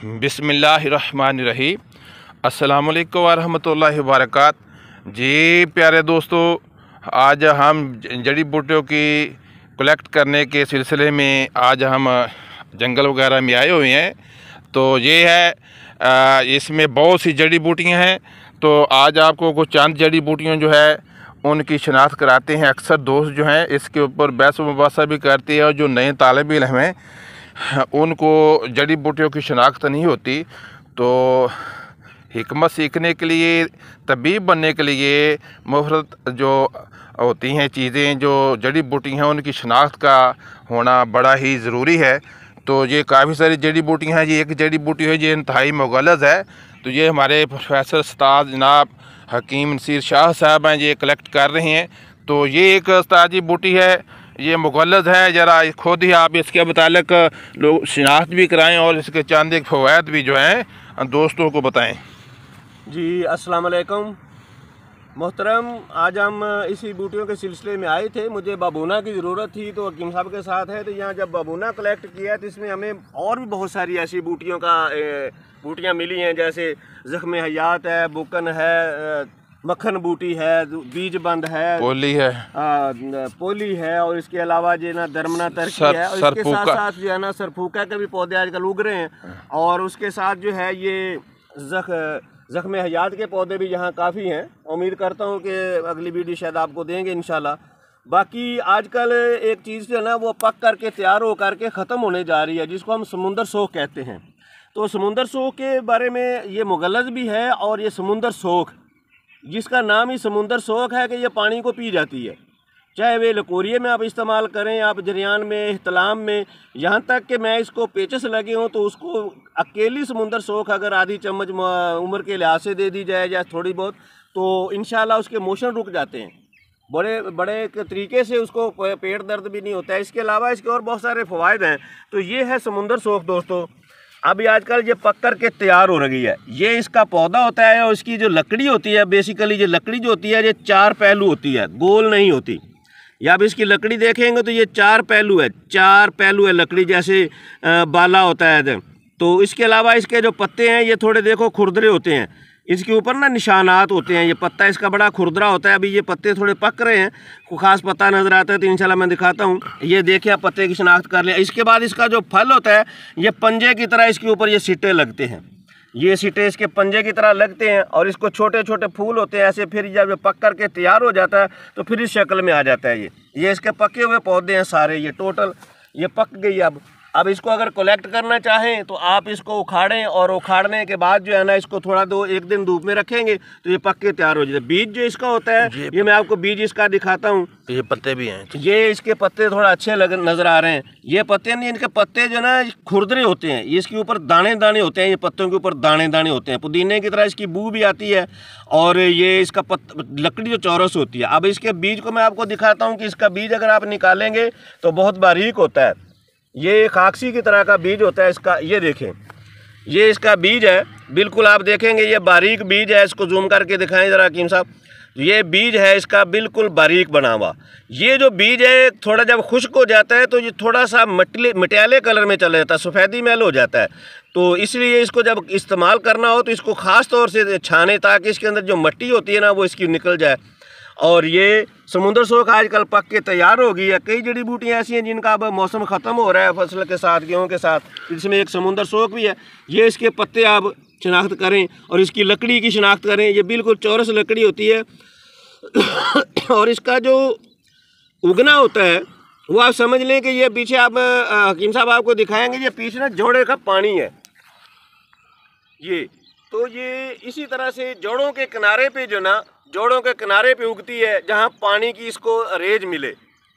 बिस्मिल्लाहिर्रहमानिर्रहीम। अस्सलामुअलैकुम वरहमतुल्लाहि वबरकातुहू। जी प्यारे दोस्तों, आज हम जड़ी बूटियों की कलेक्ट करने के सिलसिले में आज हम जंगल वगैरह में आए हुए हैं। तो ये है इसमें बहुत सी जड़ी बूटियां हैं। तो आज आपको कुछ चंद जड़ी बूटियां जो है उनकी शनाख्त कराते हैं। अक्सर दोस्त जो हैं इसके ऊपर बहस मुबासा भी करते हैं और जो नए तालिब इल्म हैं उनको जड़ी बूटियों की शनाख्त नहीं होती। तो हिकमत सीखने के लिए, तबीब बनने के लिए मुफ़रत जो होती हैं चीज़ें, जो जड़ी बूटी हैं, उनकी शनाख्त का होना बड़ा ही ज़रूरी है। तो ये काफ़ी सारी जड़ी बूटियाँ हैं। ये एक जड़ी बूटी है जो इंतहाई मुग़ल्लज़ है। तो ये हमारे प्रोफेसर उस्ताद जनाब हकीम नसीर शाह साहब हैं, ये कलेक्ट कर रहे हैं। तो ये एक उस्ताद जी बूटी है, ये मुग़ल्लज़ है। ज़रा खुद ही आप इसके मुतालिक लोग शनाख्त भी कराएं और इसके चंद एक फ़वाइद भी जो हैं दोस्तों को बताएं। जी अस्सलाम वालेकुम मोहतरम, आज हम इसी बूटियों के सिलसिले में आए थे। मुझे बाबूना की ज़रूरत थी तो हकीम साहब के साथ है। तो यहाँ जब बाबूना कलेक्ट किया तो इसमें हमें और भी बहुत सारी ऐसी बूटियाँ मिली हैं, जैसे ज़ख्म हयात है, बुकन है, मक्खन बूटी है, बीज बंद है, पोली है और इसके अलावा जो है ना दरमना तरकी है। और इसके साथ साथ जो है ना सरफूका के भी पौधे आजकल उग रहे हैं। और उसके साथ जो है ये ज़ख्म हयात के पौधे भी यहाँ काफ़ी हैं। उम्मीद करता हूँ कि अगली वीडियो शायद आपको देंगे इंशाल्लाह। बाकी आजकल एक चीज़ जो है ना वो पक करके तैयार हो करके ख़त्म होने जा रही है, जिसको हम समुंदर सोख कहते हैं। तो समुंदर सोख के बारे में ये मुग़ल्लज़ भी है और ये समुंदर सोख, जिसका नाम ही समुंदर सोख है कि ये पानी को पी जाती है। चाहे वे लकोरिए में आप इस्तेमाल करें, आप जरियान में, इहतलाम में, यहाँ तक कि मैं इसको पेचस लगे हूँ तो उसको अकेली समुंदर सोख अगर आधी चम्मच उम्र के लिहाज से दे दी जाए या थोड़ी बहुत, तो इंशाल्लाह उसके मोशन रुक जाते हैं। बड़े बड़े तरीके से उसको पेट दर्द भी नहीं होता है। इसके अलावा इसके और बहुत सारे फ़वाइद हैं। तो ये है समुंदर सोख दोस्तों। अभी आजकल ये पक कर के तैयार हो रही है। ये इसका पौधा होता है और इसकी जो लकड़ी होती है, बेसिकली ये लकड़ी जो होती है ये 4 पहलू होती है, गोल नहीं होती। या अब इसकी लकड़ी देखेंगे तो ये 4 पहलू है, 4 पहलू है लकड़ी, जैसे बाला होता है। तो इसके अलावा इसके जो पत्ते हैं ये थोड़े देखो खुरदरे होते हैं, इसके ऊपर ना निशानात होते हैं। ये पत्ता इसका बड़ा खुरदरा होता है। अभी ये पत्ते थोड़े पक रहे हैं, कोई ख़ास पत्ता नज़र आता है तो इंशाल्लाह मैं दिखाता हूँ। ये देखिए आप पत्ते की शनाख्त कर लें। इसके बाद इसका जो फल होता है ये पंजे की तरह इसके ऊपर ये सिट्टे लगते हैं। ये सिट्टे इसके पंजे की तरह लगते हैं और इसको छोटे छोटे फूल होते हैं ऐसे। फिर जब पक कर के तैयार हो जाता है तो फिर इस शक्ल में आ जाता है। ये इसके पके हुए पौधे हैं सारे, ये टोटल ये पक गई। अब इसको अगर कलेक्ट करना चाहें तो आप इसको उखाड़ें और उखाड़ने के बाद जो है ना इसको थोड़ा एक दिन धूप में रखेंगे तो ये पक के तैयार हो जाए। बीज जो इसका होता है ये मैं आपको बीज इसका दिखाता हूँ। ये पत्ते भी हैं, ये इसके पत्ते थोड़ा अच्छे नज़र आ रहे हैं। ये पत्ते नहीं, इनके पत्ते जो ना खुरदरे होते हैं। ये इसके ऊपर दाने दाने होते हैं, ये पत्तों के ऊपर दाने दाने होते हैं। पुदीने की तरह इसकी बू भी आती है और ये इसका लकड़ी जो चौरस होती है। अब इसके बीज को मैं आपको दिखाता हूँ कि इसका बीज अगर आप निकालेंगे तो बहुत बारीक होता है। ये खाकसी की तरह का बीज होता है इसका। ये देखें, ये इसका बीज है, बिल्कुल आप देखेंगे ये बारीक बीज है। इसको जूम करके दिखाएं ज़रा हकीम साहब। ये बीज है इसका बिल्कुल बारीक बना हुआ। ये जो बीज है थोड़ा जब खुश्क हो जाता है तो ये थोड़ा सा मटियाले कलर में चला जाता है, सफ़ेदी मैल हो जाता है। तो इसलिए इसको जब इस्तेमाल करना हो तो इसको ख़ास तौर से छाने ताकि इसके अंदर जो मिट्टी होती है ना वो इसकी निकल जाए। और ये समुंदर सोख आजकल पक के तैयार हो गई है। कई जड़ी बूटियाँ ऐसी हैं जिनका अब मौसम ख़त्म हो रहा है फसल के साथ, गेहूँ के साथ, जिसमें एक समुंदर सोख भी है। ये इसके पत्ते आप शनाख्त करें और इसकी लकड़ी की शनाख्त करें। ये बिल्कुल चौरस लकड़ी होती है और इसका जो उगना होता है वो आप समझ लें कि ये पीछे आप हकीम साहब आपको दिखाएंगे, ये पीछे ना जोड़े का पानी है ये। तो ये इसी तरह से जोड़ों के किनारे पे जो ना जोड़ों के किनारे पे उगती है, जहाँ पानी की इसको रेज मिले।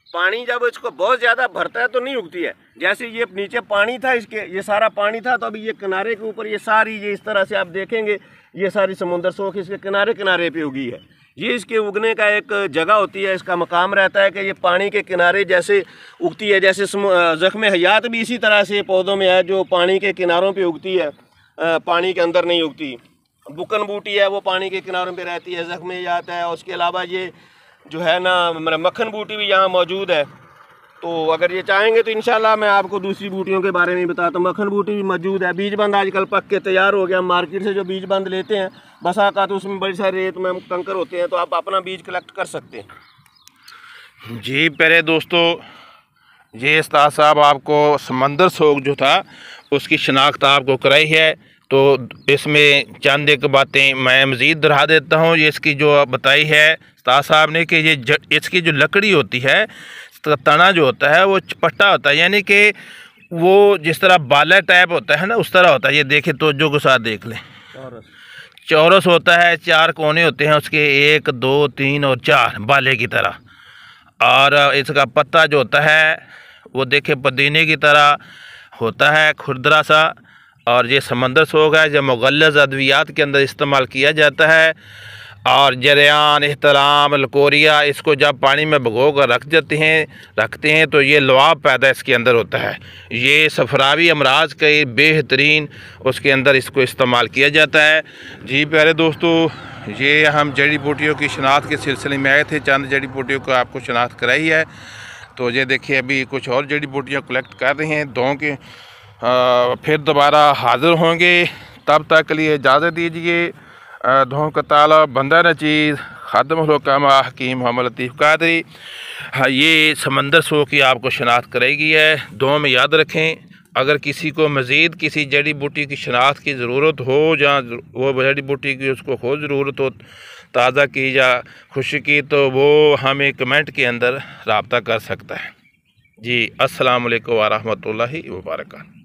पानी जब इसको बहुत ज़्यादा भरता है तो नहीं उगती है। जैसे ये नीचे पानी था, इसके ये सारा पानी था, तो अभी ये किनारे के ऊपर ये सारी, ये इस तरह से आप देखेंगे ये सारी समुंदर सोख इसके किनारे किनारे पे उगी है। ये इसके उगने का एक जगह होती है, इसका मकाम रहता है कि ये पानी के किनारे जैसे उगती है। जैसे ज़ख्म हयात भी इसी तरह से पौधों में है जो पानी के किनारों पर उगती है, पानी के अंदर नहीं उगती। बुकन बूटी है वो पानी के किनारों पे रहती है, ज़ख्म हयात है। और उसके अलावा ये जो है ना मक्खन बूटी भी यहाँ मौजूद है। तो अगर ये चाहेंगे तो इंशाल्लाह मैं आपको दूसरी बूटियों के बारे में बताता हूँ। मक्खन बूटी भी मौजूद है। बीज बंद आजकल पक के तैयार हो गया। मार्केट से जो बीज बंद लेते हैं बसा का, तो उसमें बड़ी सारी रेत में कंकर होते हैं, तो आप अपना बीज कलेक्ट कर सकते हैं। जी प्यारे दोस्तों, ये उस्ताद साहब आपको समंदर सोग जो था उसकी शनाख्त आपको कराई है। तो इसमें चंद एक बातें मैं मज़ीद दोहरा देता हूँ। ये इसकी जो बताई है उस्ताद साहब ने कि ये इसकी जो लकड़ी होती है, तना जो होता है वो चपट्टा होता है, यानी कि वो जिस तरह बाला टाइप होता है ना उस तरह होता है। ये देखें तो जो के साथ देख लें, चौरस होता है, 4 कोने होते हैं उसके, 1 2 3 और 4 बाले की तरह। और इसका पत्ता जो होता है वो देखें पुदीने की तरह होता है, खुरदरा सा। और ये समंदर सोग है जो मुगल्लज़ अद्वियात के अंदर इस्तेमाल किया जाता है। और जरियान, एहतराम, लकोरिया, इसको जब पानी में भिगो कर रखते हैं तो ये लुआब पैदा इसके अंदर होता है। ये सफरावी अमराज के बेहतरीन उसके अंदर इसको इस्तेमाल किया जाता है। जी प्यारे दोस्तों, ये हम जड़ी बूटियों की शनाख्त के सिलसिले में आए थे, चंद जड़ी बूटियों को आपको शनाख्त कराई है। तो ये देखिए अभी कुछ और जड़ी बूटियाँ कलेक्ट कर रहे हैं। दो के फिर दोबारा हाज़िर होंगे, तब तक के लिए इजाज़त दीजिए। दुआ का ताला बंदा नचीज़ खादमुल हुकामा हकीम मोहम्मद लतीफ़ कादरी। हाँ, ये समंदर सो की आपको शनाख्त कराई है। दो में याद रखें, अगर किसी को मज़ीद किसी जड़ी बूटी की शनाख्त की ज़रूरत हो, या वो जड़ी बूटी की उसको खुद ज़रूरत हो ताज़ा की या खुशी की, तो वो हमें कमेंट के अंदर रब्ता कर सकता है। जी अस्सलाम वालेकुम व रहमतुल्लाहि व बरकातहू।